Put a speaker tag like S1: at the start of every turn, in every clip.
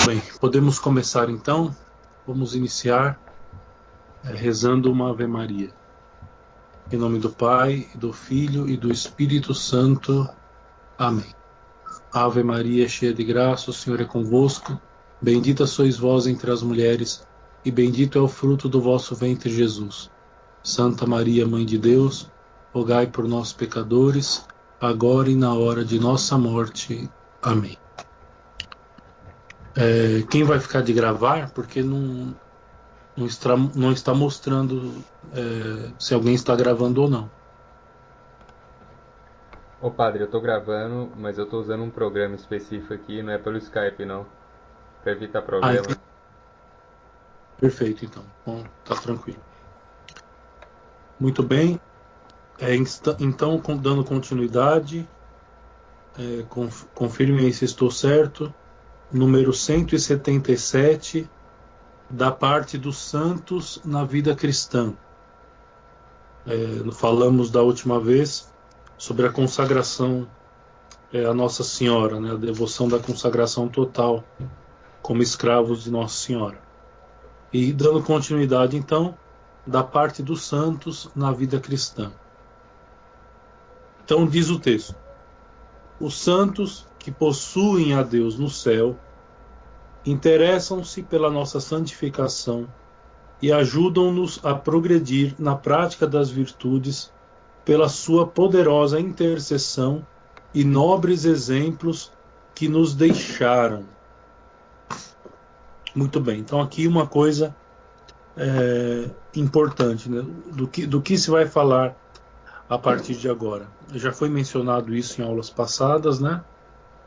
S1: Bem, podemos começar então. Vamos iniciar rezando uma Ave Maria. Em nome do Pai, do Filho e do Espírito Santo. Amém. Ave Maria, cheia de graça, o Senhor é convosco. Bendita sois vós entre as mulheres, e bendito é o fruto do vosso ventre, Jesus. Santa Maria, Mãe de Deus, rogai por nós, pecadores, agora e na hora de nossa morte. Amém. Quem vai ficar de gravar, porque não está mostrando se alguém está gravando ou não.
S2: Ô padre, eu tô gravando, mas eu tô usando um programa específico aqui, não é pelo Skype não, pra evitar problema.
S1: Então, perfeito, então. Bom, tá tranquilo. Muito bem. Então, dando continuidade, confirme aí se estou certo. Número 177, da parte dos santos na vida cristã. Falamos da última vez sobre a consagração a Nossa Senhora, né, a devoção da consagração total como escravos de Nossa Senhora. E dando continuidade, então, da parte dos santos na vida cristã. Então, diz o texto: os santos que possuem a Deus no céu interessam-se pela nossa santificação e ajudam-nos a progredir na prática das virtudes pela sua poderosa intercessão e nobres exemplos que nos deixaram. Muito bem, então aqui uma coisa importante, né? do que se vai falar a partir de agora. Já foi mencionado isso em aulas passadas, né?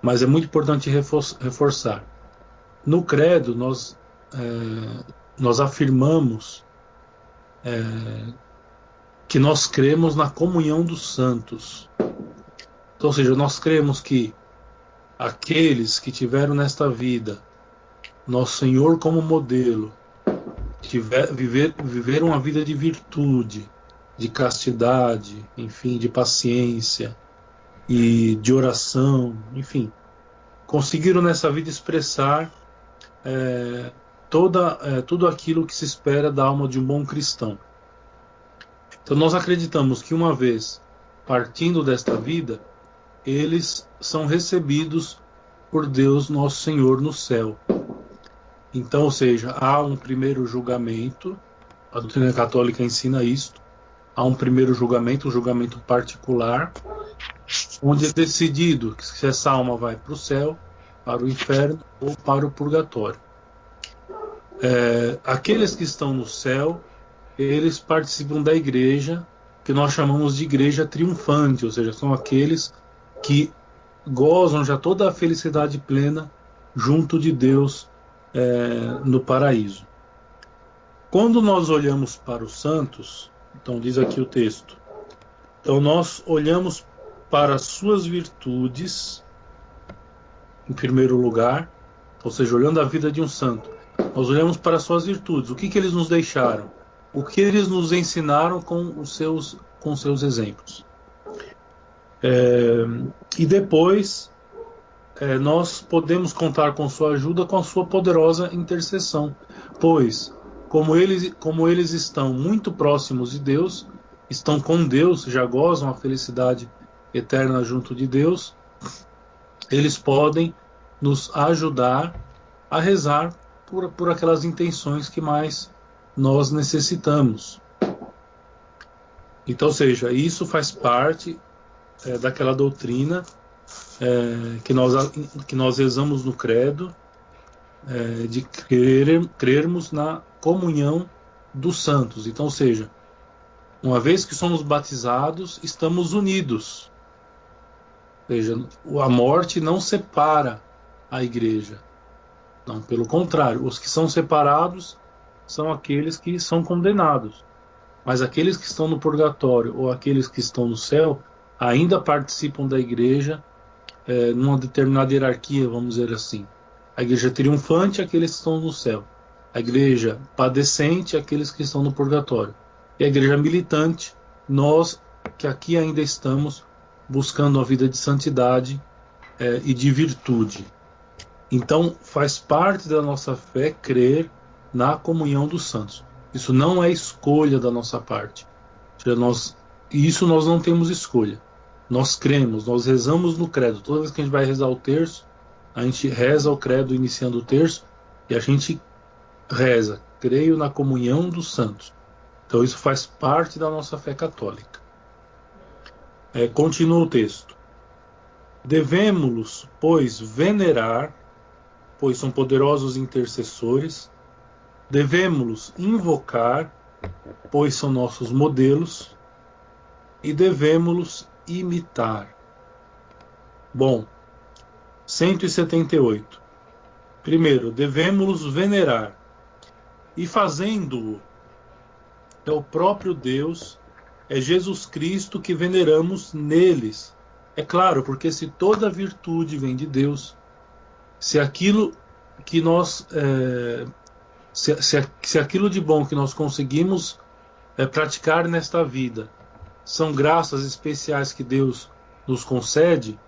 S1: Mas é muito importante reforçar. No credo, nós afirmamos que nós cremos na comunhão dos santos. Então, ou seja, nós cremos que aqueles que tiveram nesta vida Nosso Senhor como modelo, viveram uma vida de virtude, de castidade, enfim, de paciência e de oração, enfim, conseguiram nessa vida expressar tudo aquilo que se espera da alma de um bom cristão. Então nós acreditamos que uma vez partindo desta vida, eles são recebidos por Deus Nosso Senhor no céu. Então, ou seja, há um primeiro julgamento, a doutrina católica ensina isto, há um primeiro julgamento, um julgamento particular, onde é decidido se essa alma vai para o céu, para o inferno ou para o purgatório. Aqueles que estão no céu, eles participam da igreja, que nós chamamos de igreja triunfante, ou seja, são aqueles que gozam já toda a felicidade plena junto de Deus no paraíso. Quando nós olhamos para os santos, então diz aqui o texto, então nós olhamos para as suas virtudes, em primeiro lugar, ou seja, olhando a vida de um santo, nós olhamos para as suas virtudes, o que eles nos deixaram, o que eles nos ensinaram com os seus exemplos. E depois nós podemos contar com sua ajuda, com a sua poderosa intercessão, pois como eles estão muito próximos de Deus, estão com Deus, já gozam a felicidade eterna junto de Deus, eles podem nos ajudar a rezar por aquelas intenções que mais nós necessitamos. Então, ou seja, isso faz parte daquela doutrina que nós rezamos no credo, de crermos na comunhão dos santos. Então, ou seja, uma vez que somos batizados, estamos unidos. Ou seja, a morte não separa a igreja. Não, pelo contrário, os que são separados são aqueles que são condenados. Mas aqueles que estão no purgatório ou aqueles que estão no céu ainda participam da igreja numa determinada hierarquia, vamos dizer assim. A igreja triunfante, aqueles que estão no céu. A igreja padecente, aqueles que estão no purgatório. E a igreja militante, nós que aqui ainda estamos buscando a vida de santidade e de virtude. Então, faz parte da nossa fé crer na comunhão dos santos. Isso não é escolha da nossa parte. Isso nós não temos escolha. Nós cremos, nós rezamos no credo. Toda vez que a gente vai rezar o terço, a gente reza o credo iniciando o terço e a gente reza, creio na comunhão dos santos. Então isso faz parte da nossa fé católica. Continua o texto. Devemos-los, pois, venerar, pois são poderosos intercessores. Devemos-los invocar, pois são nossos modelos. E devemos-los imitar. Bom, 178. Primeiro, devemos-los venerar. E fazendo-o, é o próprio Deus, é Jesus Cristo que veneramos neles. É claro, porque se toda virtude vem de Deus, se aquilo que nós, se aquilo de bom que nós conseguimos praticar nesta vida são graças especiais que Deus nos concede,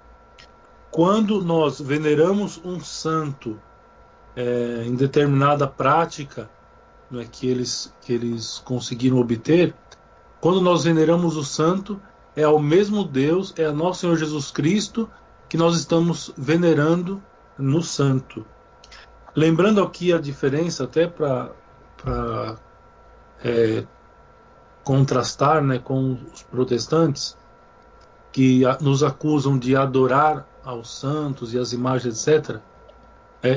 S1: quando nós veneramos um santo em determinada prática, né, que eles conseguiram obter, quando nós veneramos o santo, é ao mesmo Deus, é a nosso Senhor Jesus Cristo que nós estamos venerando no santo. Lembrando aqui a diferença, até para contrastar, né, com os protestantes, que nos acusam de adorar aos santos e às imagens, etc.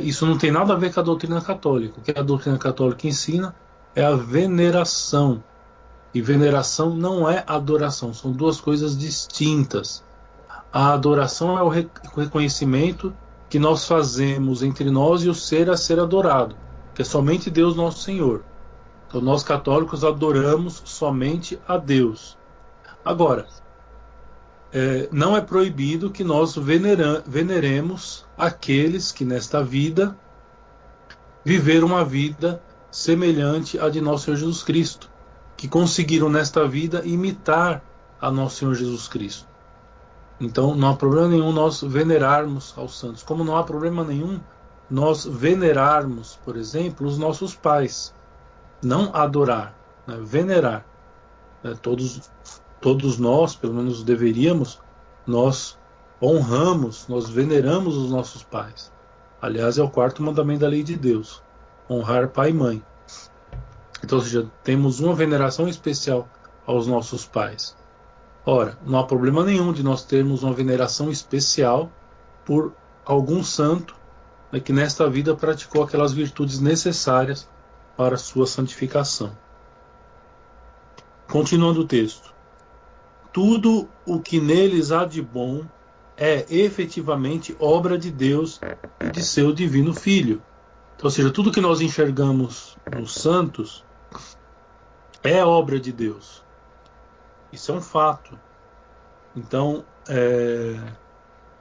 S1: Isso não tem nada a ver com a doutrina católica. O que a doutrina católica ensina é a veneração. E veneração não é adoração, são duas coisas distintas. A adoração é o reconhecimento que nós fazemos entre nós e o ser a ser adorado, que é somente Deus nosso Senhor. Então nós católicos adoramos somente a Deus. Agora, não é proibido que nós veneremos aqueles que nesta vida viveram uma vida semelhante à de nosso Senhor Jesus Cristo, que conseguiram nesta vida imitar a nosso Senhor Jesus Cristo. Então não há problema nenhum nós venerarmos aos santos, como não há problema nenhum nós venerarmos, por exemplo, os nossos pais. Não adorar, né? Venerar. Todos nós, pelo menos deveríamos, nós honramos, nós veneramos os nossos pais. Aliás, é o 4º mandamento da lei de Deus, honrar pai e mãe. Então, ou seja, temos uma veneração especial aos nossos pais. Ora, não há problema nenhum de nós termos uma veneração especial por algum santo, né, que nesta vida praticou aquelas virtudes necessárias para a sua santificação. Continuando o texto. Tudo o que neles há de bom é efetivamente obra de Deus e de seu divino Filho. Então, ou seja, tudo que nós enxergamos nos santos é obra de Deus. Isso é um fato. Então,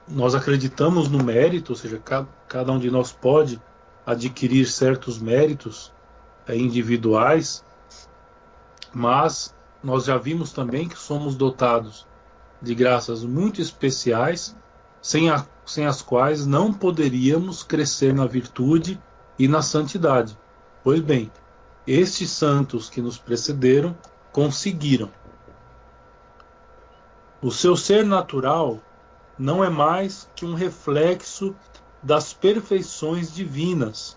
S1: nós acreditamos no mérito, ou seja, cada um de nós pode adquirir certos méritos individuais, mas nós já vimos também que somos dotados de graças muito especiais, sem as quais não poderíamos crescer na virtude e na santidade. Pois bem, estes santos que nos precederam conseguiram. O seu ser natural não é mais que um reflexo das perfeições divinas.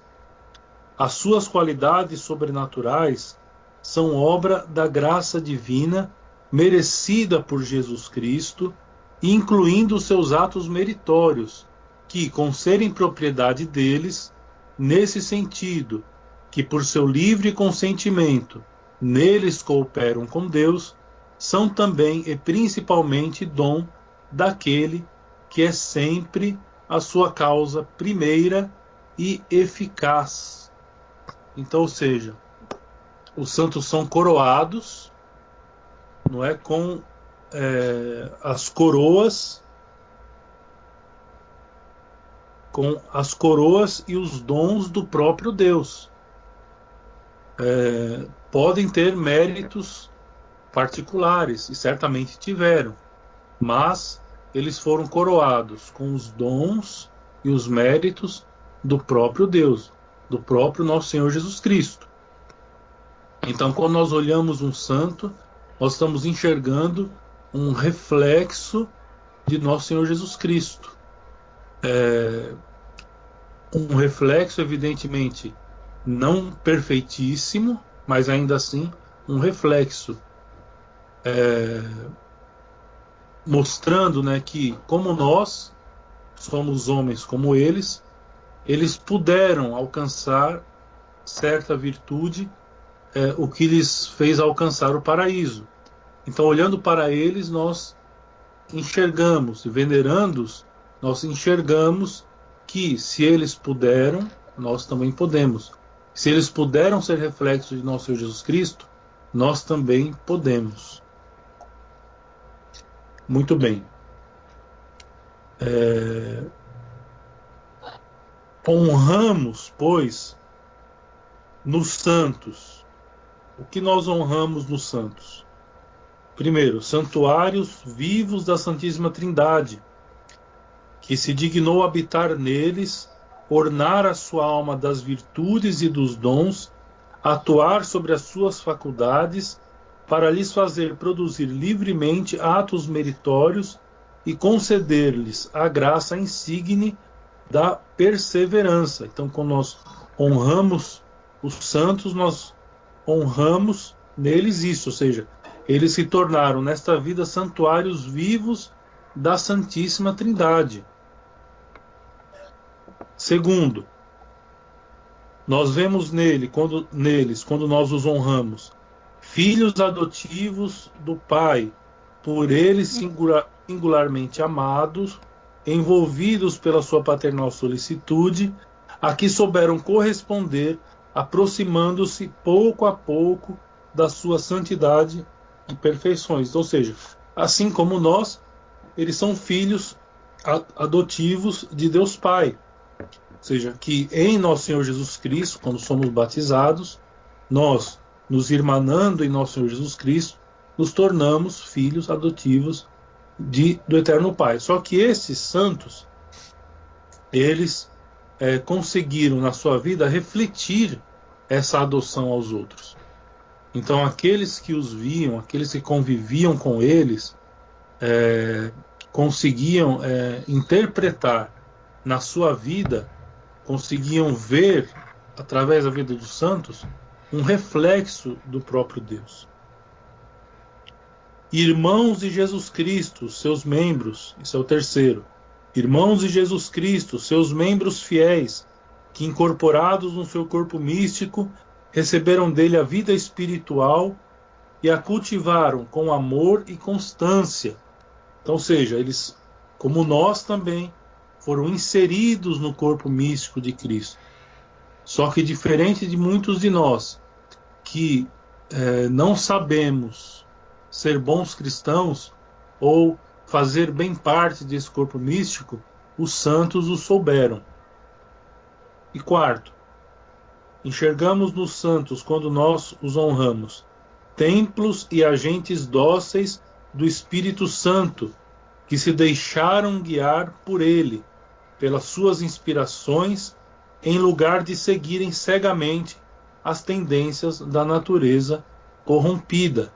S1: As suas qualidades sobrenaturais são obra da graça divina merecida por Jesus Cristo, incluindo os seus atos meritórios, que, com serem propriedade deles, nesse sentido, que por seu livre consentimento neles cooperam com Deus, são também e principalmente dom daquele que é sempre a sua causa primeira e eficaz. Então, ou seja, os santos são coroados, não é, com as coroas e os dons do próprio Deus. Podem ter méritos particulares, e certamente tiveram, mas eles foram coroados com os dons e os méritos do próprio Deus, do próprio nosso Senhor Jesus Cristo. Então, quando nós olhamos um santo, nós estamos enxergando um reflexo de nosso Senhor Jesus Cristo. Um reflexo, evidentemente, não perfeitíssimo, mas ainda assim um reflexo, mostrando, né, que como nós somos homens como eles puderam alcançar certa virtude, o que lhes fez alcançar o paraíso. Então, olhando para eles, nós enxergamos, e venerando-os, nós enxergamos que se eles puderam, nós também podemos. Se eles puderam ser reflexo de nosso Senhor Jesus Cristo, nós também podemos. Muito bem. Honramos, pois, nos santos. O que nós honramos nos santos? Primeiro, santuários vivos da Santíssima Trindade, que se dignou habitar neles, ornar a sua alma das virtudes e dos dons, atuar sobre as suas faculdades, para lhes fazer produzir livremente atos meritórios e conceder-lhes a graça insigne da perseverança. Então, quando nós honramos os santos, nós honramos neles isso, ou seja, eles se tornaram nesta vida santuários vivos da Santíssima Trindade. Segundo, nós vemos neles, quando nós os honramos, filhos adotivos do Pai, por eles singularmente amados, envolvidos pela sua paternal solicitude, a que souberam corresponder, aproximando-se pouco a pouco da sua santidade e perfeições. Ou seja, assim como nós, eles são filhos adotivos de Deus Pai. Ou seja, que em nosso Senhor Jesus Cristo, quando somos batizados, nós, nos irmanando em nosso Senhor Jesus Cristo, nos tornamos filhos adotivos do Eterno Pai. Só que esses santos, eles conseguiram na sua vida refletir essa adoção aos outros. Então aqueles que os viam, aqueles que conviviam com eles, conseguiam interpretar na sua vida, conseguiam ver, através da vida dos santos, um reflexo do próprio Deus. Irmãos de Jesus Cristo, seus membros, isso é o terceiro. Irmãos de Jesus Cristo, seus membros fiéis, que incorporados no seu corpo místico, receberam dele a vida espiritual e a cultivaram com amor e constância. Então, ou seja, eles, como nós também, foram inseridos no corpo místico de Cristo. Só que diferente de muitos de nós, que não sabemos ser bons cristãos ou fazer bem parte desse corpo místico, os santos o souberam. E quarto, enxergamos nos santos, quando nós os honramos, templos e agentes dóceis do Espírito Santo, que se deixaram guiar por ele, pelas suas inspirações, em lugar de seguirem cegamente as tendências da natureza corrompida.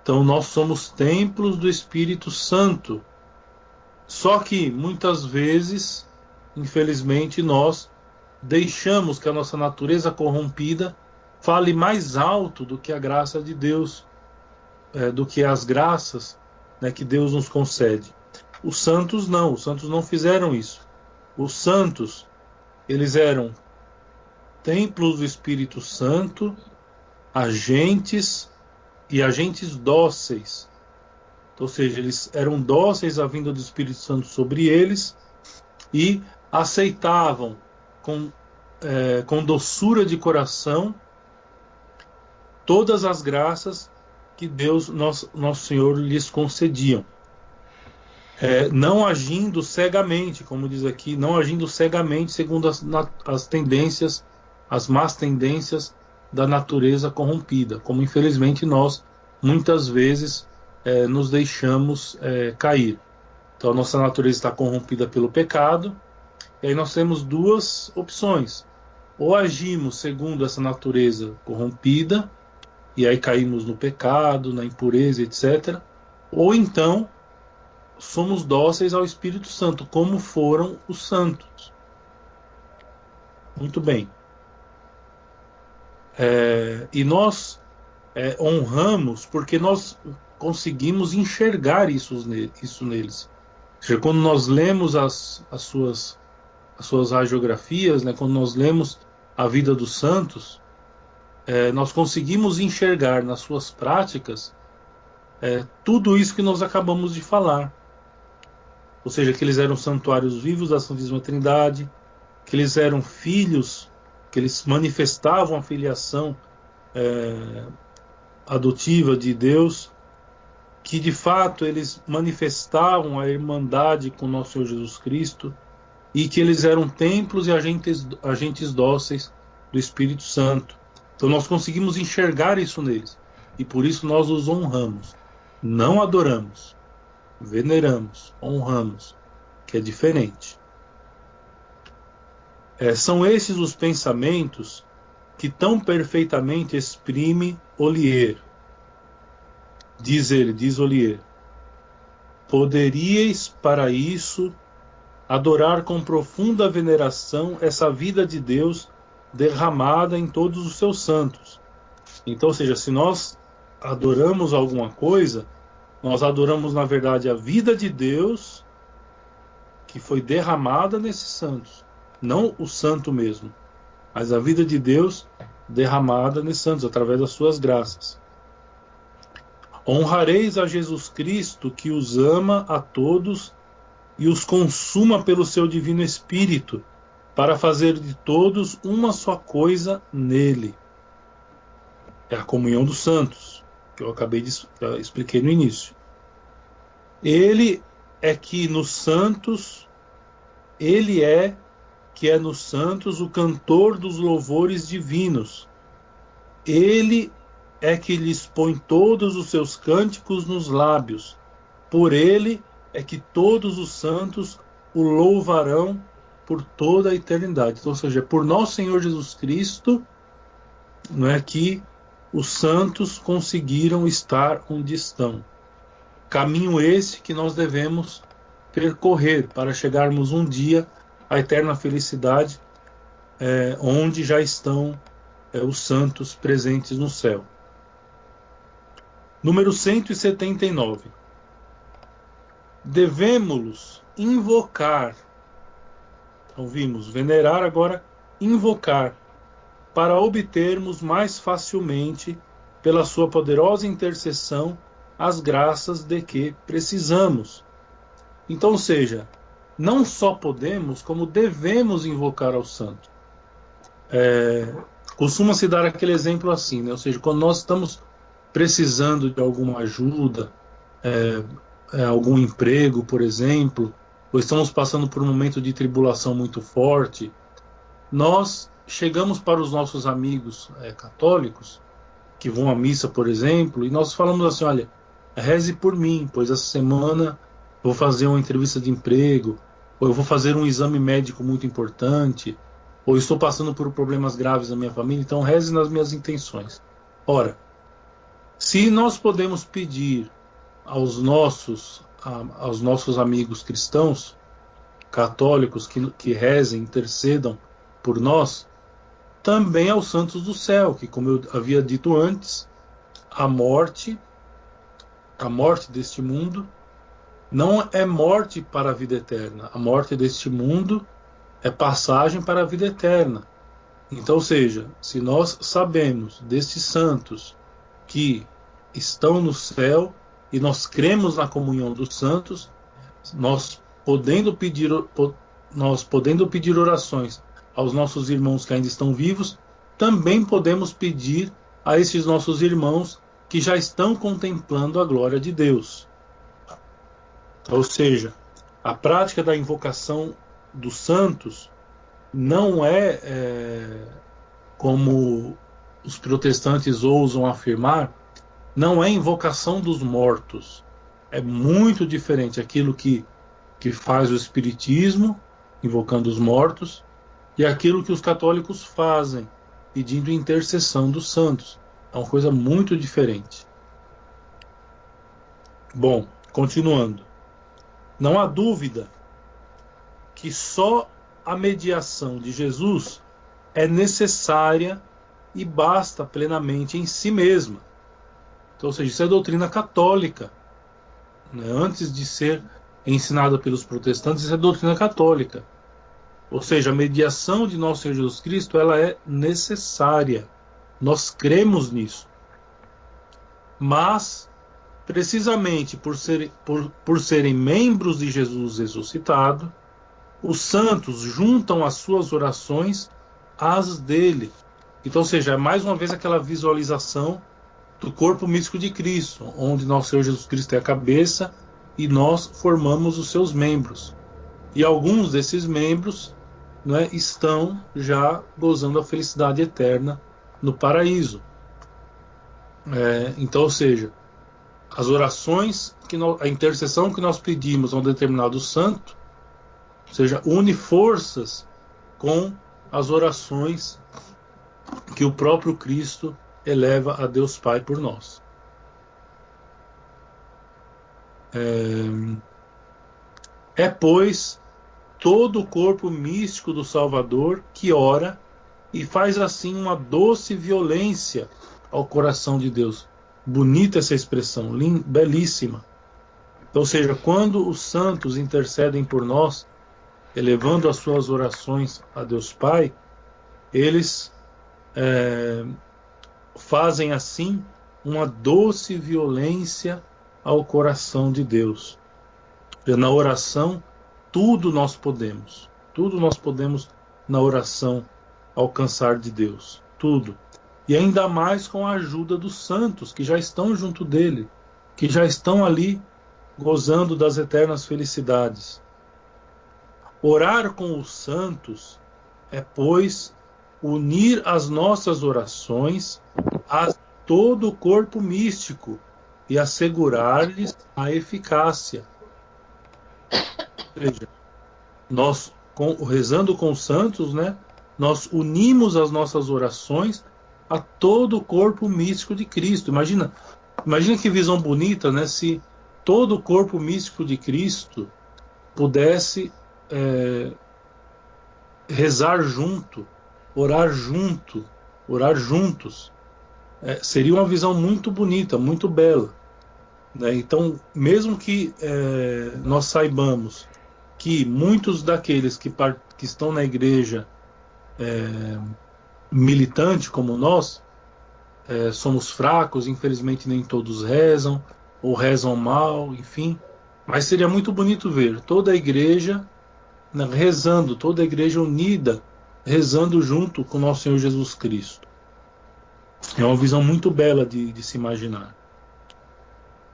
S1: Então nós somos templos do Espírito Santo. Só que muitas vezes, infelizmente, nós deixamos que a nossa natureza corrompida fale mais alto do que a graça de Deus, do que as graças, né, que Deus nos concede. Os santos não fizeram isso. Os santos, eles eram templos do Espírito Santo, agentes dóceis. Ou seja, eles eram dóceis à vinda do Espírito Santo sobre eles e aceitavam com doçura de coração todas as graças que Deus, nosso Senhor, lhes concediam. Não agindo cegamente, como diz aqui, não agindo cegamente segundo as tendências, as más tendências da natureza corrompida, como infelizmente nós muitas vezes nos deixamos cair. Então a nossa natureza está corrompida pelo pecado, E aí nós temos duas opções. Ou agimos segundo essa natureza corrompida, e aí caímos no pecado, na impureza, etc. Ou então somos dóceis ao Espírito Santo, como foram os santos. Muito bem. E nós honramos porque nós conseguimos enxergar isso neles. Ou seja, quando nós lemos as suas radiografias, né, quando nós lemos a vida dos santos, nós conseguimos enxergar nas suas práticas tudo isso que nós acabamos de falar. Ou seja, que eles eram santuários vivos da Santíssima Trindade, que eles eram filhos, que eles manifestavam a filiação adotiva de Deus, que de fato eles manifestavam a irmandade com nosso Senhor Jesus Cristo, e que eles eram templos e agentes dóceis do Espírito Santo. Então nós conseguimos enxergar isso neles, e por isso nós os honramos. Não adoramos, veneramos, honramos, que é diferente. São esses os pensamentos que tão perfeitamente exprime Ollier. Diz Ollier: poderíeis para isso adorar com profunda veneração essa vida de Deus derramada em todos os seus santos. Então, ou seja, se nós adoramos alguma coisa, nós adoramos na verdade a vida de Deus que foi derramada nesses santos. Não o santo mesmo, mas a vida de Deus derramada nesses santos, através das suas graças. Honrareis a Jesus Cristo, que os ama a todos e os consuma pelo seu divino Espírito, para fazer de todos uma só coisa nele. É a comunhão dos santos, que eu expliquei no início. Ele é que nos santos, ele é que é nos santos o cantor dos louvores divinos. Ele é que lhes põe todos os seus cânticos nos lábios. Por ele é que todos os santos o louvarão por toda a eternidade. Então, ou seja, por nosso Senhor Jesus Cristo, não é que os santos conseguiram estar onde estão. Caminho esse que nós devemos percorrer para chegarmos um dia à eterna felicidade, onde já estão os santos presentes no céu. Número 179. Devemos invocar. Então vimos venerar, agora invocar, para obtermos mais facilmente, pela sua poderosa intercessão, as graças de que precisamos. Então, ou seja, não só podemos, como devemos invocar ao santo. Costuma-se dar aquele exemplo assim, né? Ou seja, quando nós estamos precisando de alguma ajuda, algum emprego, por exemplo, ou estamos passando por um momento de tribulação muito forte, nós chegamos para os nossos amigos católicos, que vão à missa, por exemplo, e nós falamos assim: olha, reze por mim, pois essa semana eu vou fazer uma entrevista de emprego, ou eu vou fazer um exame médico muito importante, ou estou passando por problemas graves na minha família, então reze nas minhas intenções. Ora, se nós podemos pedir aos nossos amigos cristãos, católicos, que rezem, intercedam por nós, também aos santos do céu, que, como eu havia dito antes, a morte deste mundo não é morte para a vida eterna. A morte deste mundo é passagem para a vida eterna. Então, ou seja, se nós sabemos destes santos que estão no céu e nós cremos na comunhão dos santos, nós podendo pedir orações aos nossos irmãos que ainda estão vivos, também podemos pedir a esses nossos irmãos que já estão contemplando a glória de Deus. Ou seja, a prática da invocação dos santos não é, como os protestantes ousam afirmar, não é invocação dos mortos. É muito diferente aquilo que faz o Espiritismo invocando os mortos, e aquilo que os católicos fazem, pedindo intercessão dos santos. É uma coisa muito diferente. Bom, continuando. Não há dúvida que só a mediação de Jesus é necessária e basta plenamente em si mesma. Então, ou seja, isso é doutrina católica, né? Antes de ser ensinada pelos protestantes, isso é doutrina católica. Ou seja, a mediação de nosso Senhor Jesus Cristo, ela é necessária. Nós cremos nisso. Mas, precisamente por serem membros de Jesus ressuscitado, os santos juntam as suas orações às dele. Então, ou seja, é mais uma vez aquela visualização do corpo místico de Cristo, onde nosso Senhor Jesus Cristo é a cabeça e nós formamos os seus membros. E alguns desses membros, né, estão já gozando a felicidade eterna no paraíso. Então, ou seja, as orações, a intercessão que nós pedimos a um determinado santo, ou seja, une forças com as orações que o próprio Cristo eleva a Deus Pai por nós. Pois, todo o corpo místico do Salvador que ora e faz assim uma doce violência ao coração de Deus. Bonita essa expressão, belíssima. Então, ou seja, quando os santos intercedem por nós, elevando as suas orações a Deus Pai, eles fazem assim uma doce violência ao coração de Deus. Na oração, tudo nós podemos na oração alcançar de Deus, tudo. E ainda mais com a ajuda dos santos que já estão junto dele, que já estão ali gozando das eternas felicidades. Orar com os santos é, pois, unir as nossas orações a todo o corpo místico e assegurar-lhes a eficácia. Ou seja, nós, rezando com os santos, né, nós unimos as nossas orações a todo o corpo místico de Cristo. Imagina que visão bonita, né, se todo o corpo místico de Cristo pudesse rezar junto, orar juntos. Seria uma visão muito bonita, muito bela, né? Então, mesmo que nós saibamos que muitos daqueles que estão na igreja militante como nós, somos fracos, infelizmente nem todos rezam, ou rezam mal, enfim, mas seria muito bonito ver toda a igreja, né, rezando, toda a igreja unida, rezando junto com nosso Senhor Jesus Cristo. É uma visão muito bela de se imaginar.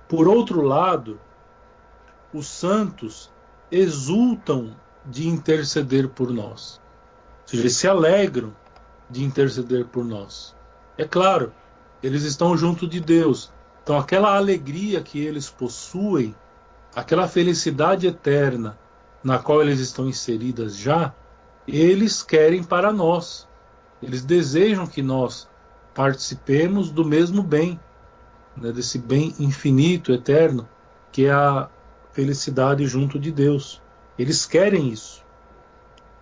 S1: Por outro lado, os santos exultam de interceder por nós. Ou seja, eles se alegram de interceder por nós. É claro, eles estão junto de Deus. Então aquela alegria que eles possuem, aquela felicidade eterna na qual eles estão inseridas já, eles querem para nós. Eles desejam que nós participemos do mesmo bem, né, desse bem infinito, eterno, que é a felicidade junto de Deus. Eles querem isso.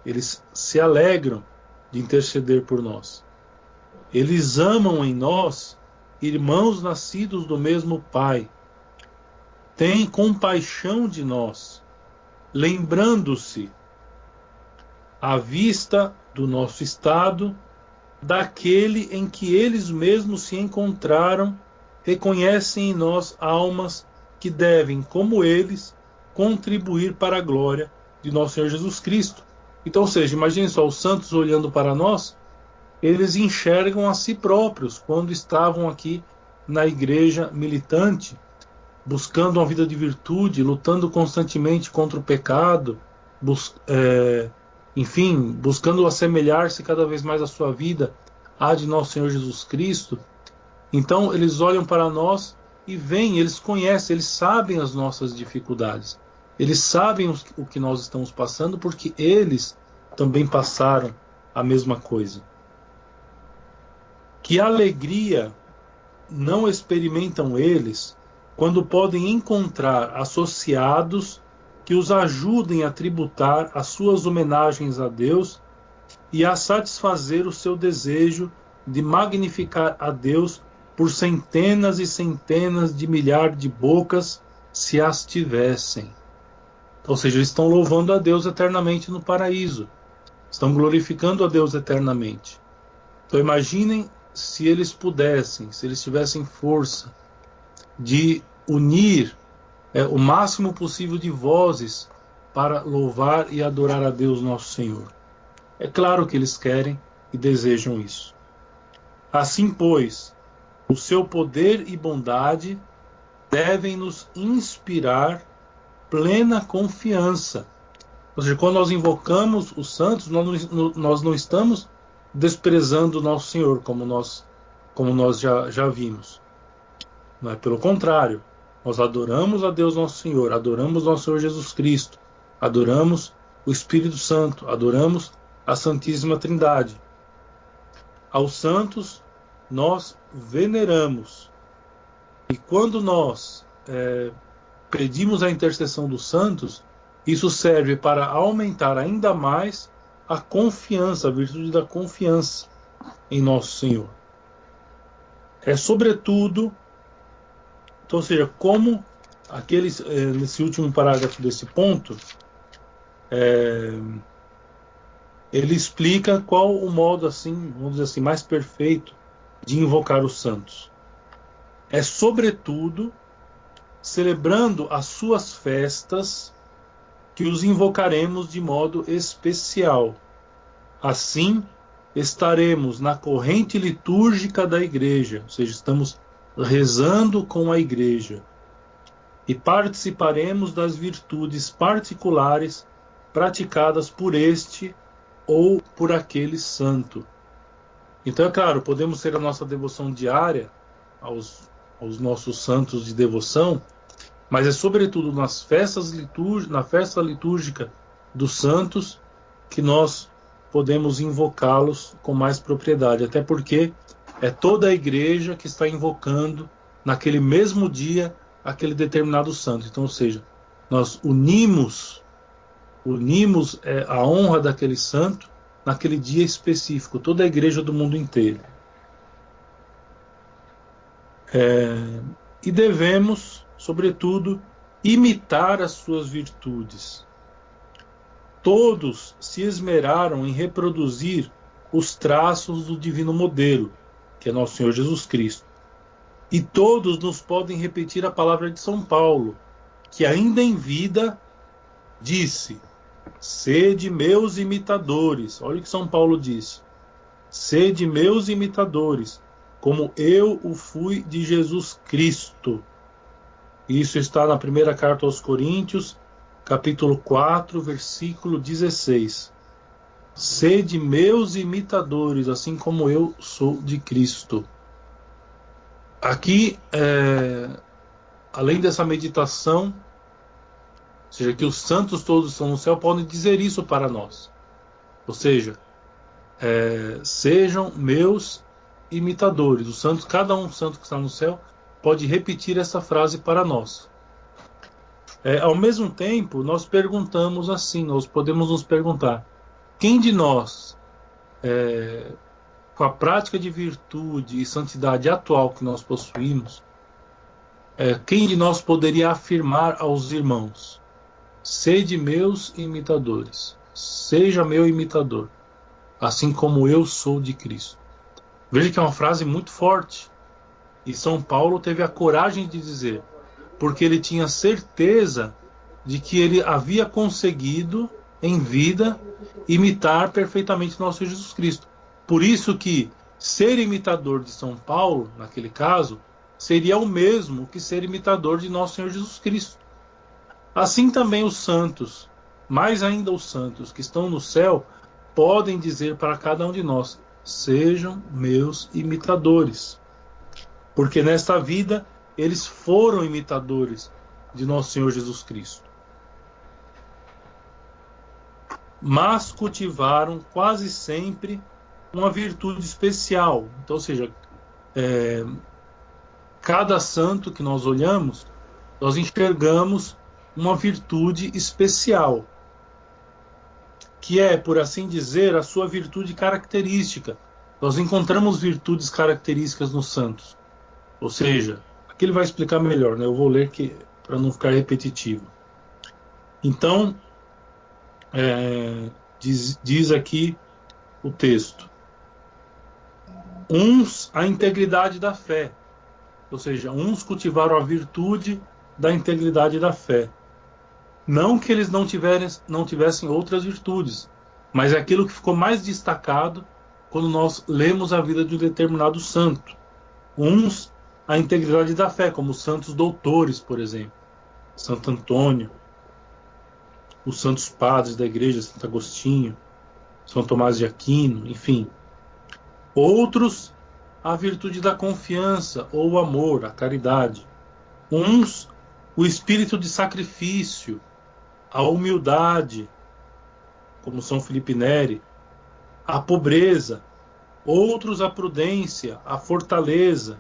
S1: Eles se alegram de interceder por nós. Eles amam em nós irmãos nascidos do mesmo Pai. Têm compaixão de nós, lembrando-se, à vista do nosso estado, daquele em que eles mesmos se encontraram, reconhecem em nós almas que devem, como eles, contribuir para a glória de nosso Senhor Jesus Cristo. Então, ou seja, imagine só, os santos olhando para nós, eles enxergam a si próprios quando estavam aqui na igreja militante, buscando uma vida de virtude, lutando constantemente contra o pecado, enfim, buscando assemelhar-se cada vez mais a sua vida à de nosso Senhor Jesus Cristo. Então eles olham para nós e veem, eles conhecem, eles sabem as nossas dificuldades. Eles sabem o que nós estamos passando porque eles também passaram a mesma coisa. Que alegria não experimentam eles quando podem encontrar associados que os ajudem a tributar as suas homenagens a Deus e a satisfazer o seu desejo de magnificar a Deus por centenas e centenas de milhares de bocas, se as tivessem. Ou seja, eles estão louvando a Deus eternamente no paraíso. Estão glorificando a Deus eternamente. Então imaginem se eles pudessem, se eles tivessem força de unir o máximo possível de vozes para louvar e adorar a Deus nosso Senhor. É claro que eles querem e desejam isso. Assim, pois, o seu poder e bondade devem nos inspirar plena confiança. Ou seja, quando nós invocamos os santos, nós não estamos desprezando o nosso Senhor, como nós já vimos. Não é? Pelo contrário, nós adoramos a Deus nosso Senhor, adoramos nosso Senhor Jesus Cristo, adoramos o Espírito Santo, adoramos a Santíssima Trindade. Aos santos nós veneramos. E quando nós pedimos a intercessão dos santos, isso serve para aumentar ainda mais a confiança, a virtude da confiança em nosso Senhor. É sobretudo, então, ou seja, como nesse último parágrafo desse ponto, ele explica qual o modo, assim, vamos dizer assim, mais perfeito de invocar os santos. É sobretudo celebrando as suas festas que os invocaremos de modo especial. Assim, estaremos na corrente litúrgica da Igreja, ou seja, estamos rezando com a Igreja, e participaremos das virtudes particulares praticadas por este ou por aquele santo. Então, é claro, podemos ter a nossa devoção diária aos nossos santos de devoção, mas é sobretudo na festa litúrgica dos santos que nós podemos invocá-los com mais propriedade, até porque é toda a igreja que está invocando naquele mesmo dia aquele determinado santo. Então, ou seja, nós unimos a honra daquele santo naquele dia específico, toda a igreja do mundo inteiro. E devemos, sobretudo, imitar as suas virtudes. Todos se esmeraram em reproduzir os traços do divino modelo, que é nosso Senhor Jesus Cristo. E todos nos podem repetir a palavra de São Paulo, que ainda em vida disse: sede meus imitadores. Olha o que São Paulo disse: sede meus imitadores, como eu o fui de Jesus Cristo. Isso está na primeira carta aos Coríntios, capítulo 4, versículo 16. Sede meus imitadores, assim como eu sou de Cristo. Aqui, além dessa meditação, ou seja, que os santos todos estão no céu, podem dizer isso para nós. Ou seja, sejam meus imitadores. Os santos, cada um santo que está no céu, pode repetir essa frase para nós. Ao mesmo tempo, nós perguntamos assim, nós podemos nos perguntar: quem de nós, com a prática de virtude e santidade atual que nós possuímos, quem de nós poderia afirmar aos irmãos: sede meus imitadores, seja meu imitador, assim como eu sou de Cristo? Veja que é uma frase muito forte. E São Paulo teve a coragem de dizer, porque ele tinha certeza de que ele havia conseguido, em vida, imitar perfeitamente nosso Jesus Cristo. Por isso que ser imitador de São Paulo, naquele caso, seria o mesmo que ser imitador de nosso Senhor Jesus Cristo. Assim também os santos, mais ainda os santos que estão no céu, podem dizer para cada um de nós: sejam meus imitadores. Porque nesta vida eles foram imitadores de nosso Senhor Jesus Cristo. mas cultivaram quase sempre uma virtude especial. Então, ou seja, cada santo que nós olhamos, nós enxergamos uma virtude especial, que é, por assim dizer, a sua virtude característica. Nós encontramos virtudes características nos santos. Ou seja, aqui ele vai explicar melhor, né? Eu vou ler para não ficar repetitivo. Então, diz aqui o texto: uns a integridade da fé, ou seja, uns cultivaram a virtude da integridade da fé. Não que eles não tivessem outras virtudes, mas é aquilo que ficou mais destacado quando nós lemos a vida de um determinado santo. Uns a integridade da fé, como os santos doutores, por exemplo, Santo Antônio, os santos padres da igreja, Santo Agostinho, São Tomás de Aquino, enfim. Outros, a virtude da confiança, ou o amor, a caridade. Uns, o espírito de sacrifício, a humildade, como São Felipe Neri, a pobreza. Outros, a prudência, a fortaleza,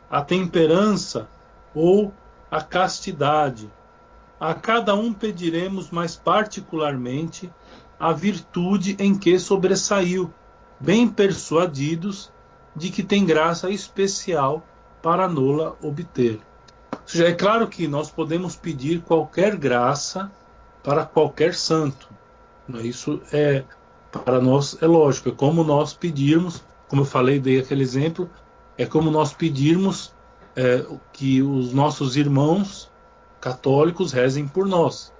S1: a temperança ou a castidade. A cada um pediremos mais particularmente a virtude em que sobressaiu, bem persuadidos de que tem graça especial para nola obter. Ou seja, é claro que nós podemos pedir qualquer graça para qualquer santo. Isso para nós é lógico, é como nós pedirmos, como eu falei, dei aquele exemplo, é como nós pedirmos que os nossos irmãos católicos rezem por nós.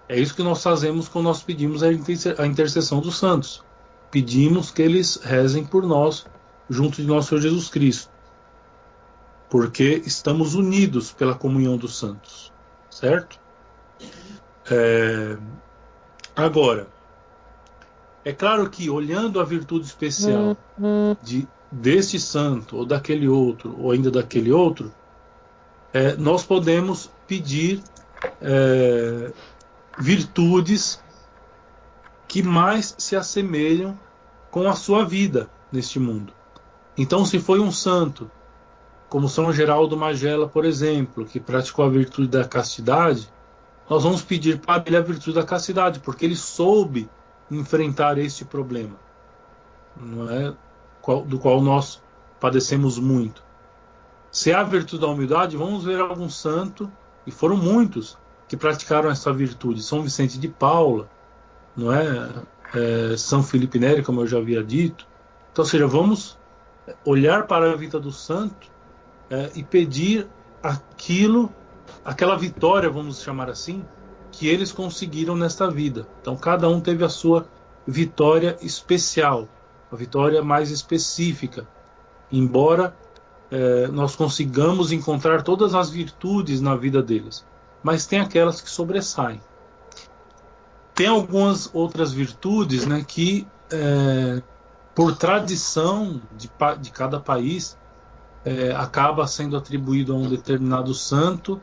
S1: É isso que nós fazemos quando nós pedimos a intercessão dos santos. Pedimos que eles rezem por nós, junto de nosso Senhor Jesus Cristo. Porque estamos unidos pela comunhão dos santos. Certo? Agora, é claro que olhando a virtude especial deste santo, ou daquele outro, ou ainda daquele outro, nós podemos pedir virtudes que mais se assemelham com a sua vida neste mundo. Então, se foi um santo, como São Geraldo Magela, por exemplo, que praticou a virtude da castidade, nós vamos pedir para ele a virtude da castidade, porque ele soube enfrentar este problema, não é? Do qual nós padecemos muito. Se há a virtude da humildade, vamos ver algum santo, e foram muitos, que praticaram essa virtude. São Vicente de Paula, não é? São Felipe Neri, como eu já havia dito. Então, ou seja, vamos olhar para a vida do santo e pedir aquela vitória, vamos chamar assim, que eles conseguiram nesta vida. Então, cada um teve a sua vitória especial, a vitória mais específica, embora nós consigamos encontrar todas as virtudes na vida deles, mas tem aquelas que sobressaem. Tem algumas outras virtudes, né, que por tradição de cada país acaba sendo atribuído a um determinado santo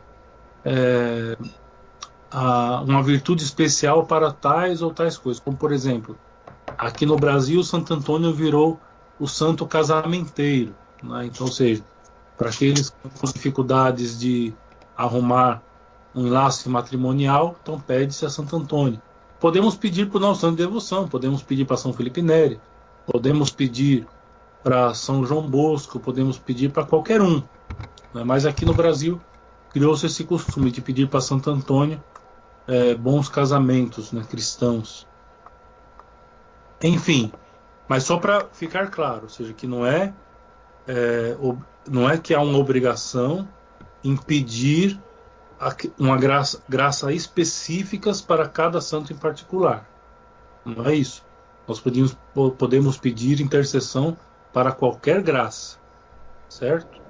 S1: uma virtude especial para tais ou tais coisas, como por exemplo, aqui no Brasil Santo Antônio virou o santo casamenteiro, né? Então, ou seja, para aqueles com dificuldades de arrumar um enlace matrimonial, então pede-se a Santo Antônio. Podemos pedir para o nosso santo de devoção, podemos pedir para São Felipe Neri, podemos pedir para São João Bosco, podemos pedir para qualquer um, né? Mas aqui no Brasil criou-se esse costume de pedir para Santo Antônio bons casamentos, né, cristãos. Enfim, mas só para ficar claro, ou seja, que não é que há uma obrigação em pedir uma graça específicas para cada santo em particular. Não é isso. Nós podemos pedir intercessão para qualquer graça, certo?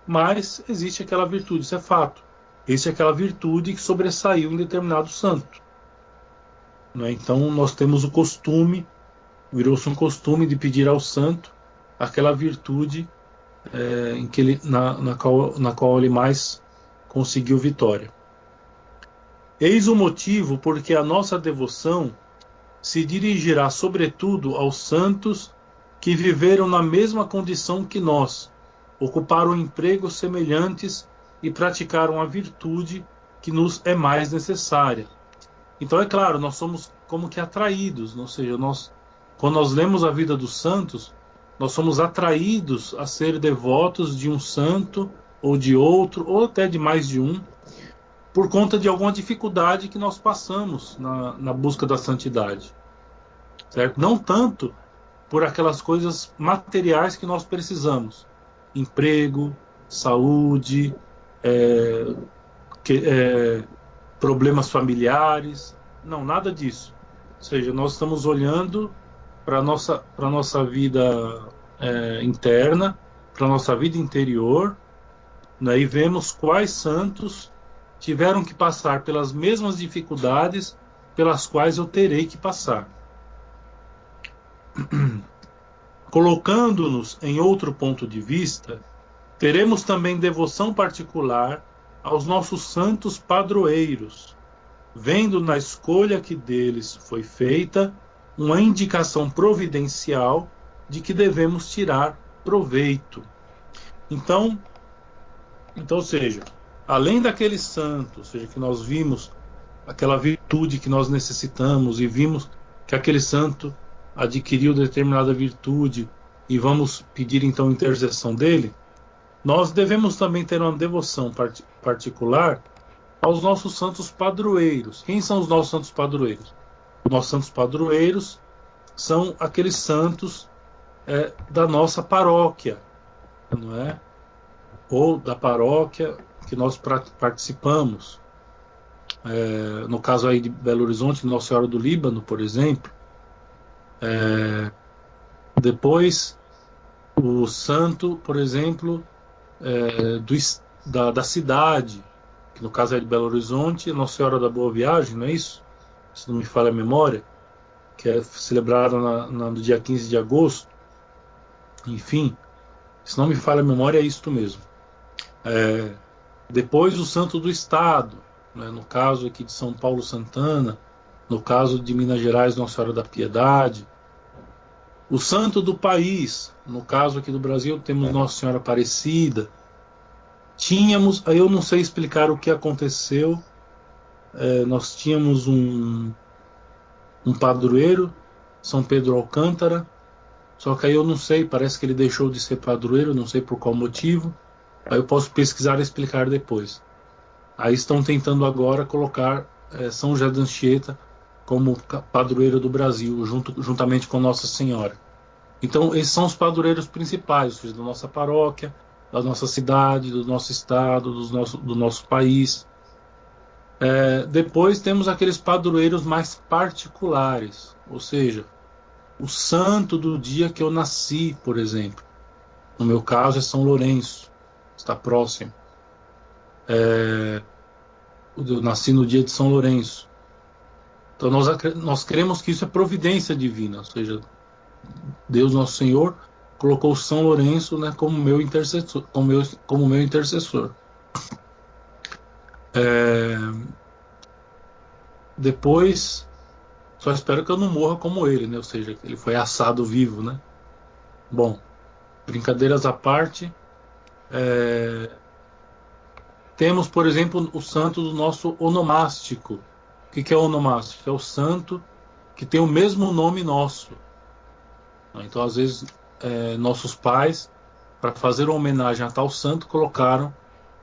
S1: Mas existe aquela virtude, isso é fato. Existe aquela virtude que sobressaiu em determinado santo. Não é? Então nós temos o costume, virou-se um costume de pedir ao santo aquela virtude em que ele, na qual ele mais conseguiu vitória. Eis o motivo porque a nossa devoção se dirigirá sobretudo aos santos que viveram na mesma condição que nós, ocuparam empregos semelhantes e praticaram a virtude que nos é mais necessária. Então, é claro, nós somos como que atraídos, ou seja, quando nós lemos a vida dos santos, nós somos atraídos a ser devotos de um santo, ou de outro, ou até de mais de um, por conta de alguma dificuldade que nós passamos na busca da santidade. Certo? Não tanto por aquelas coisas materiais que nós precisamos. Emprego, saúde, problemas familiares. Não, nada disso. Ou seja, nós estamos olhando para a nossa vida interna, para a nossa vida interior, né, e vemos quais santos tiveram que passar pelas mesmas dificuldades pelas quais eu terei que passar. Colocando-nos em outro ponto de vista, teremos também devoção particular aos nossos santos padroeiros, vendo na escolha que deles foi feita uma indicação providencial de que devemos tirar proveito. Então, ou seja, além daqueles santos, ou seja, que nós vimos aquela virtude que nós necessitamos e vimos que aquele santo adquiriu determinada virtude e vamos pedir então a intercessão dele, nós devemos também ter uma devoção particular aos nossos santos padroeiros. Quem são os nossos santos padroeiros? Os nossos santos padroeiros são aqueles santos da nossa paróquia, não é? Ou da paróquia que nós participamos. No caso aí de Belo Horizonte, Nossa Senhora do Líbano, por exemplo. Depois, o santo, por exemplo, da cidade, que no caso é de Belo Horizonte, Nossa Senhora da Boa Viagem, não é isso? Se não me falha a memória, que é celebrada no dia 15 de agosto. Enfim, se não me falha a memória, é isto mesmo. Depois, o santo do Estado, né? No caso aqui de São Paulo Santana, no caso de Minas Gerais, Nossa Senhora da Piedade. O santo do país, no caso aqui do Brasil, temos Nossa Senhora Aparecida. Aí eu não sei explicar o que aconteceu, nós tínhamos um padroeiro, São Pedro Alcântara, só que aí eu não sei, parece que ele deixou de ser padroeiro, não sei por qual motivo. Aí eu posso pesquisar e explicar depois. Aí estão tentando agora colocar São José de Anchieta como padroeiro do Brasil, juntamente com Nossa Senhora. Então, esses são os padroeiros principais, ou seja, da nossa paróquia, da nossa cidade, do nosso estado, do nosso país. Depois temos aqueles padroeiros mais particulares, ou seja, o santo do dia que eu nasci, por exemplo. No meu caso é São Lourenço, está próximo. Eu nasci no dia de São Lourenço. Então nós cremos que isso é providência divina, ou seja, Deus Nosso Senhor colocou São Lourenço, né, como meu intercessor, como meu intercessor. Depois, só espero que eu não morra como ele, né, ou seja, ele foi assado vivo, né. Bom, brincadeiras à parte, temos, por exemplo, o santo do nosso onomástico. O que é o onomástico? É o santo que tem o mesmo nome nosso. Então, às vezes, nossos pais, para fazer uma homenagem a tal santo, colocaram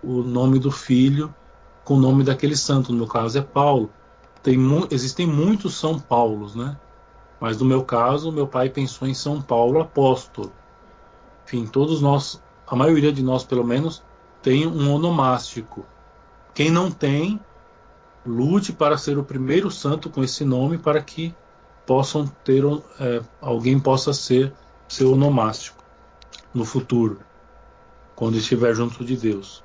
S1: o nome do filho com o nome daquele santo. No meu caso é Paulo. Existem muitos São Paulos, né? Mas no meu caso, meu pai pensou em São Paulo apóstolo. Enfim, todos nós, a maioria de nós pelo menos, tem um onomástico. Quem não tem, lute para ser o primeiro santo com esse nome, para que alguém possa ser seu onomástico no futuro, quando estiver junto de Deus.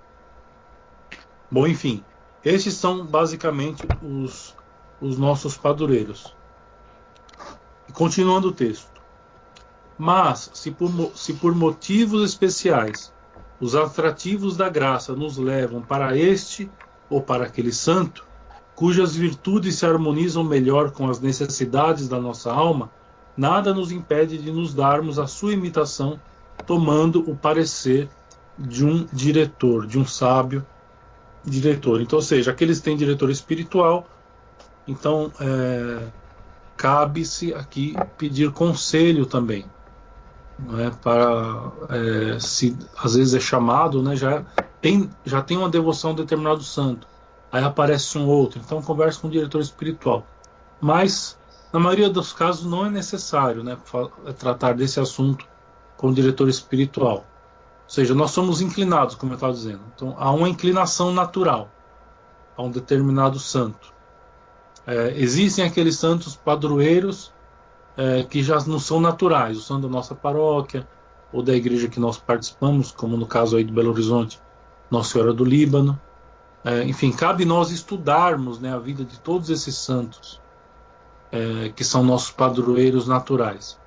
S1: Bom, enfim, esses são basicamente os nossos padroeiros. E continuando o texto. Mas, se por motivos especiais os atrativos da graça nos levam para este ou para aquele santo, cujas virtudes se harmonizam melhor com as necessidades da nossa alma, nada nos impede de nos darmos a sua imitação, tomando o parecer de um diretor, de um sábio diretor. Então, ou seja, aqueles que têm diretor espiritual, então cabe-se aqui pedir conselho também, não é? Para se às vezes é chamado, né, já tem uma devoção a um determinado santo, aí aparece um outro, então conversa com o diretor espiritual. Mas na maioria dos casos não é necessário, né, tratar desse assunto com o diretor espiritual. Ou seja, nós somos inclinados, como eu estava dizendo. Então há uma inclinação natural a um determinado santo. Existem aqueles santos padroeiros que já não são naturais, o santo da nossa paróquia ou da igreja que nós participamos, como no caso aí de Belo Horizonte, Nossa Senhora do Líbano. Enfim, cabe nós estudarmos, né, a vida de todos esses santos que são nossos padroeiros naturais.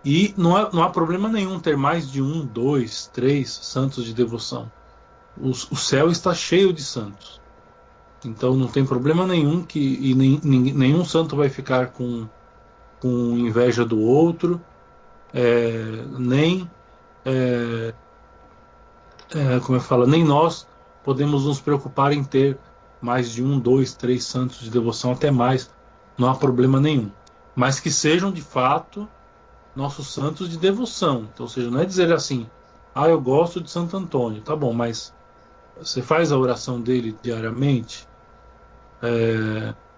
S1: E não há problema nenhum ter mais de 1, 2, 3 santos de devoção. O céu está cheio de santos. Então não tem problema nenhum nenhum santo vai ficar com inveja do outro, nem como eu falo, nem nós podemos nos preocupar em ter mais de 1, 2, 3 santos de devoção, até mais, não há problema nenhum. Mas que sejam de fato nossos santos de devoção. Então, ou seja, não é dizer assim, eu gosto de Santo Antônio, tá bom, mas você faz a oração dele diariamente?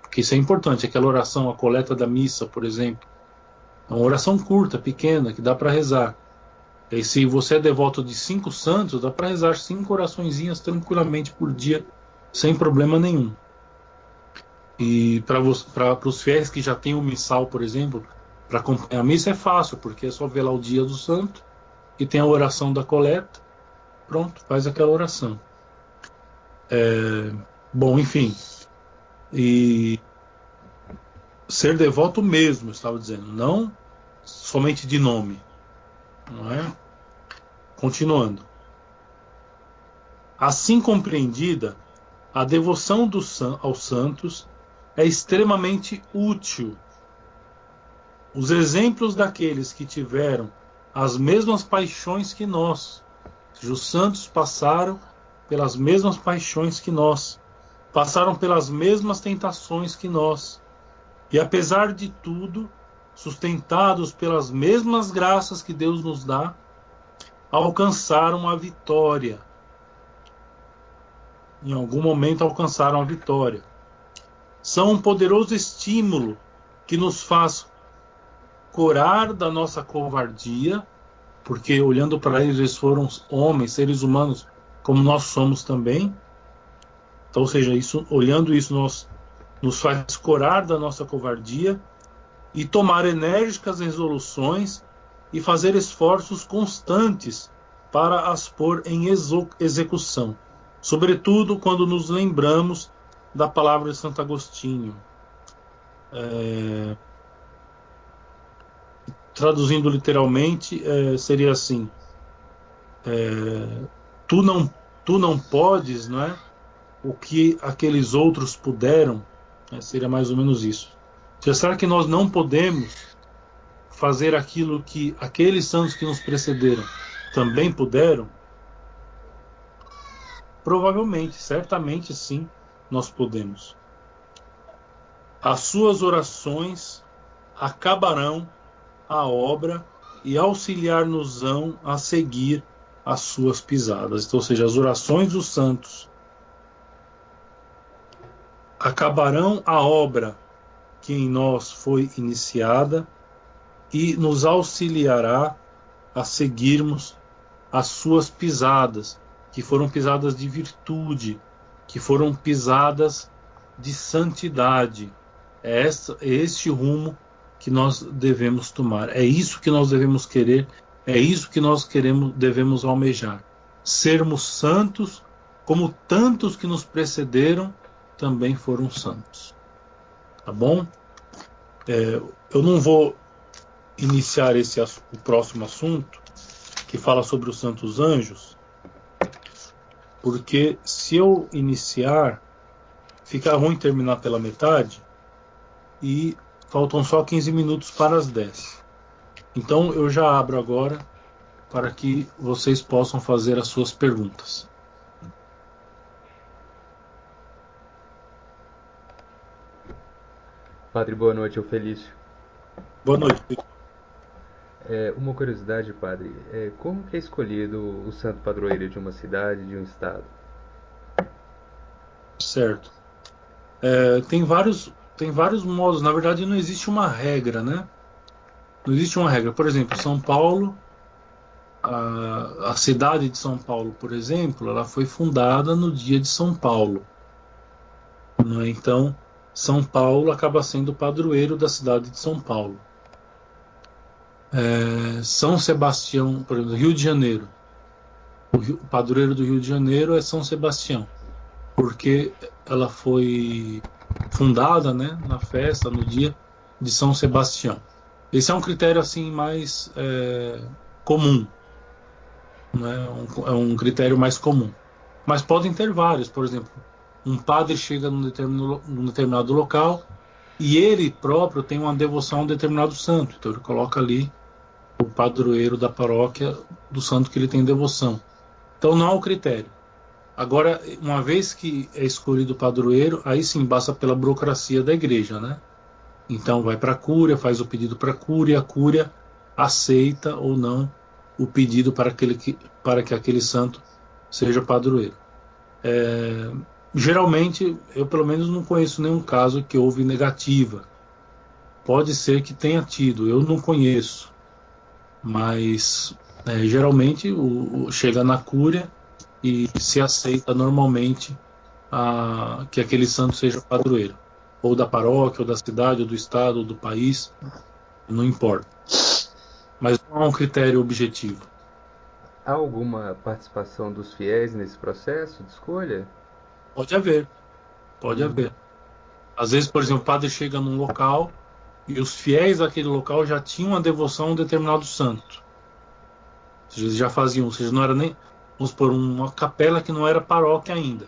S1: Porque isso é importante, aquela oração, a coleta da missa, por exemplo, é uma oração curta, pequena, que dá para rezar. E se você é devoto de 5 santos, dá para rezar 5 oraçõezinhas tranquilamente por dia, sem problema nenhum. E para os fiéis que já têm o missal, por exemplo, para acompanhar a missa é fácil, porque é só ver lá o dia do santo, e tem a oração da coleta, pronto, faz aquela oração. Bom, enfim, e ser devoto mesmo, eu estava dizendo, não somente de nome, não é? Continuando. Assim compreendida, a devoção aos santos é extremamente útil. Os exemplos daqueles que tiveram as mesmas paixões que nós, os santos passaram pelas mesmas paixões que nós, passaram pelas mesmas tentações que nós, e apesar de tudo, sustentados pelas mesmas graças que Deus nos dá, alcançaram a vitória. Em algum momento alcançaram a vitória. São um poderoso estímulo que nos faz corar da nossa covardia, porque olhando para eles foram homens, seres humanos, como nós somos também. Então, ou seja, olhando isso, nos faz corar da nossa covardia e tomar enérgicas resoluções e fazer esforços constantes para as pôr em execução, sobretudo quando nos lembramos da palavra de Santo Agostinho. Traduzindo literalmente, seria assim: tu não podes, não é, o que aqueles outros puderam, seria mais ou menos isso. Será que nós não podemos fazer aquilo que aqueles santos que nos precederam também puderam? Provavelmente, certamente sim, nós podemos. As suas orações acabarão a obra e auxiliar-nos-ão a seguir as suas pisadas. Então, ou seja, as orações dos santos acabarão a obra que em nós foi iniciada e nos auxiliará a seguirmos as suas pisadas, que foram pisadas de virtude, que foram pisadas de santidade. É este rumo que nós devemos tomar. É isso que nós devemos querer, é isso que nós devemos almejar. Sermos santos, como tantos que nos precederam também foram santos. Tá bom? Eu não vou iniciar o próximo assunto, que fala sobre os santos anjos, porque se eu iniciar, fica ruim terminar pela metade e faltam só 15 minutos para as 10. Então eu já abro agora para que vocês possam fazer as suas perguntas.
S2: Padre, boa noite, eu Felício.
S1: Boa noite.
S2: Uma curiosidade, padre, como que é escolhido o santo padroeiro de uma cidade, de um estado?
S1: Certo. Tem vários modos. Na verdade, não existe uma regra, né? Não existe uma regra. Por exemplo, São Paulo, a cidade de São Paulo, por exemplo, ela foi fundada no dia de São Paulo, não é? Então, São Paulo acaba sendo o padroeiro da cidade de São Paulo. São Sebastião, por exemplo, Rio de Janeiro. O padroeiro do Rio de Janeiro é São Sebastião, porque ela foi fundada, né, na festa, no dia de São Sebastião. Esse é um critério assim mais comum, né? É um critério mais comum. Mas podem ter vários. Por exemplo, um padre chega num determinado local e ele próprio tem uma devoção a um determinado santo. Então ele coloca ali o padroeiro da paróquia do santo que ele tem devoção. Então não há um critério. Agora, uma vez que é escolhido o padroeiro, aí sim basta pela burocracia da igreja, né? Então vai para a cúria, faz o pedido para a cúria aceita ou não o pedido para que aquele santo seja padroeiro. Geralmente, eu pelo menos não conheço nenhum caso que houve negativa. Pode ser que tenha tido, eu não conheço. Mas geralmente chega na cúria e se aceita normalmente que aquele santo seja padroeiro. Ou da paróquia, ou da cidade, ou do estado, ou do país, não importa. Mas não há um critério objetivo.
S2: Há alguma participação dos fiéis nesse processo de escolha?
S1: Pode haver, pode haver. Às vezes, por exemplo, o padre chega num local e os fiéis daquele local já tinham uma devoção a um determinado santo. Ou seja, eles já faziam, ou seja, não era nem, vamos supor, uma capela que não era paróquia ainda.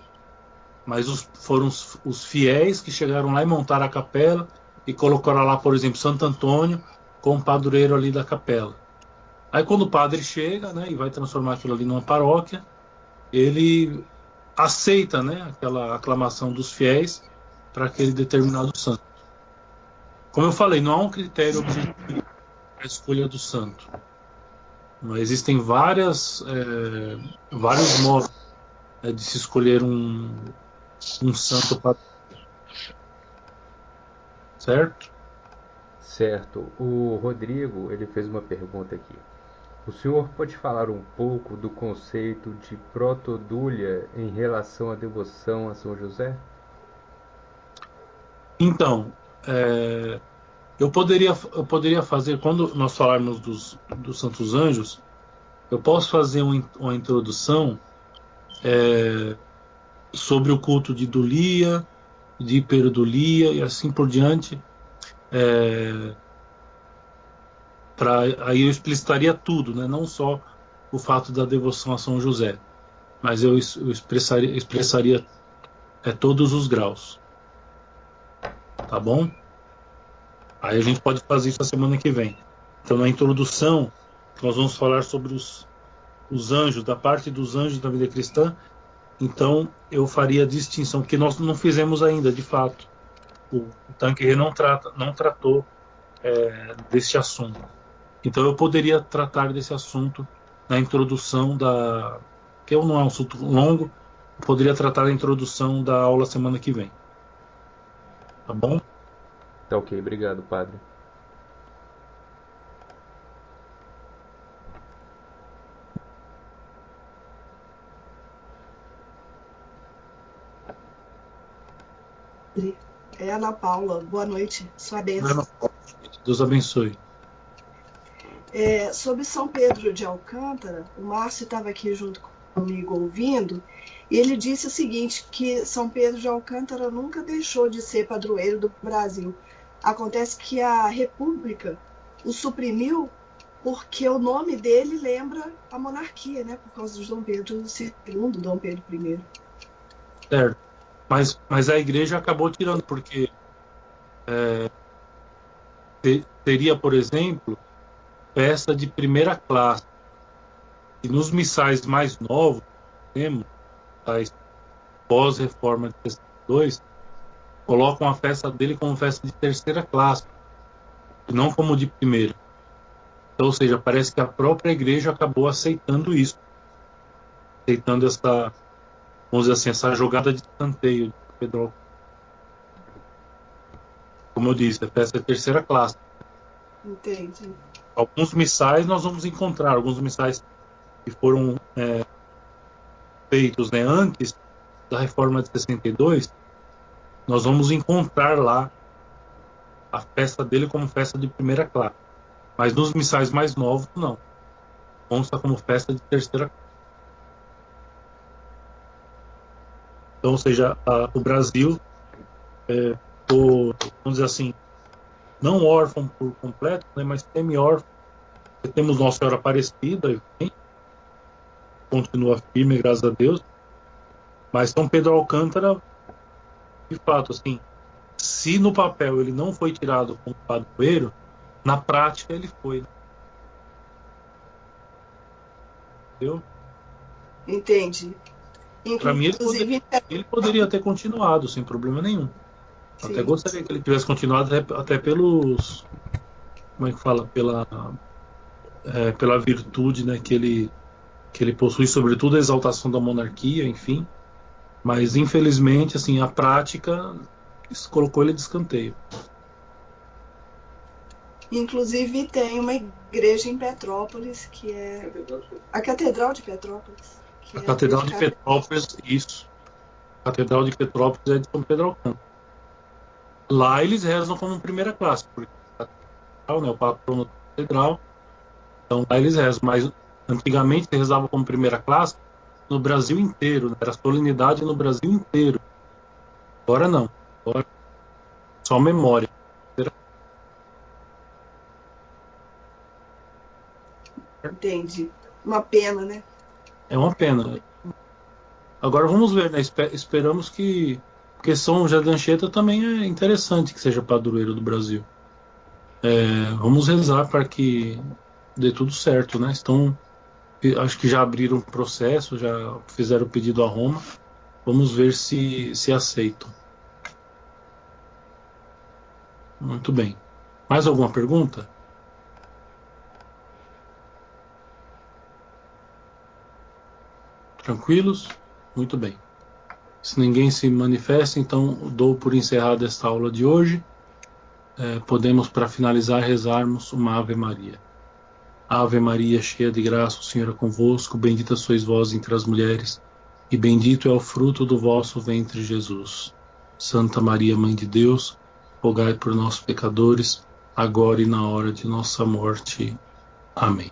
S1: Mas foram os fiéis que chegaram lá e montaram a capela e colocaram lá, por exemplo, Santo Antônio como padroeiro ali da capela. Aí quando o padre chega, né, e vai transformar aquilo ali numa paróquia, ele aceita, né, aquela aclamação dos fiéis para aquele determinado santo. Como eu falei, não há um critério objetivo para a escolha do santo. Mas existem vários modos de se escolher um santo padroeiro. Certo?
S2: Certo. O Rodrigo, ele fez uma pergunta aqui. O senhor pode falar um pouco do conceito de protodúlia em relação à devoção a São José?
S1: Então, eu poderia fazer, quando nós falarmos dos Santos Anjos, eu posso fazer uma introdução sobre o culto de dulia, de hiperdulia e assim por diante. Aí eu explicitaria tudo, né? Não só o fato da devoção a São José, mas eu expressaria todos os graus. Tá bom? Aí a gente pode fazer isso a semana que vem. Então, na introdução, nós vamos falar sobre os anjos, da parte dos anjos da vida cristã. Então, eu faria a distinção, que nós não fizemos ainda, de fato. O Tanqueray não tratou desse assunto. Então, eu poderia tratar desse assunto na introdução que não é um assunto longo, eu poderia tratar da introdução da aula semana que vem. Tá bom?
S2: Tá ok, obrigado, padre.
S3: É Ana Paula, boa noite, sua bênção.
S1: Deus abençoe.
S3: Sobre São Pedro de Alcântara, o Márcio estava aqui junto comigo ouvindo, e ele disse o seguinte, que São Pedro de Alcântara nunca deixou de ser padroeiro do Brasil. Acontece que a República o suprimiu porque o nome dele lembra a monarquia, né? Por causa de Dom Pedro II, Dom Pedro I.
S1: Certo. Mas a igreja acabou tirando, porque teria, por exemplo, festa de primeira classe. E nos missais mais novos, temos, pós-reforma de 62, colocam a festa dele como festa de terceira classe, e não como de primeira. Então, ou seja, parece que a própria igreja acabou aceitando isso, aceitando essa, vamos dizer assim, essa jogada de escanteio de Pedro. Como eu disse, a festa é terceira classe.
S3: Entendi.
S1: Alguns missais nós vamos encontrar, alguns missais que foram feitos, né, antes da reforma de 62, nós vamos encontrar lá a festa dele como festa de primeira classe. Mas nos missais mais novos, não. Consta como festa de terceira classe. Então, ou seja, o Brasil, vamos dizer assim, não órfão por completo, né, mas semi-órfão. Temos Nossa Senhora Aparecida, continua firme, graças a Deus. Mas São Pedro Alcântara, de fato, assim, se no papel ele não foi tirado como padroeiro, na prática ele foi. Entendeu?
S3: Entendi.
S1: Para mim, ele poderia ter continuado sem problema nenhum.
S3: Sim.
S1: Até gostaria que ele tivesse continuado, até pelos. Como é que fala? Pela virtude, né, que ele possui, sobretudo a exaltação da monarquia, enfim. Mas, infelizmente, assim, a prática colocou ele de escanteio.
S3: Inclusive, tem uma igreja em Petrópolis, que é a Catedral de Petrópolis.
S1: A Catedral de Petrópolis, isso. A Catedral de Petrópolis é de São Pedro Alcântara. Lá eles rezam como primeira classe, porque né, o patrono da catedral. Então lá eles rezam, mas antigamente se rezava como primeira classe no Brasil inteiro, né? Era solenidade no Brasil inteiro. Agora não, agora só memória.
S3: Entendi. Uma pena, né?
S1: É uma pena. Agora vamos ver, né? Esperamos que... Porque São José de Anchieta também é interessante que seja padroeiro do Brasil. Vamos rezar para que dê tudo certo, né? Acho que já abriram o processo, já fizeram o pedido a Roma. Vamos ver se aceitam. Muito bem. Mais alguma pergunta? Tranquilos? Muito bem. Se ninguém se manifesta, então dou por encerrada esta aula de hoje. Podemos, para finalizar, rezarmos uma Ave Maria. Ave Maria, cheia de graça, o Senhor é convosco. Bendita sois vós entre as mulheres, e bendito é o fruto do vosso ventre, Jesus. Santa Maria, Mãe de Deus, rogai por nós, pecadores, agora e na hora de nossa morte. Amém.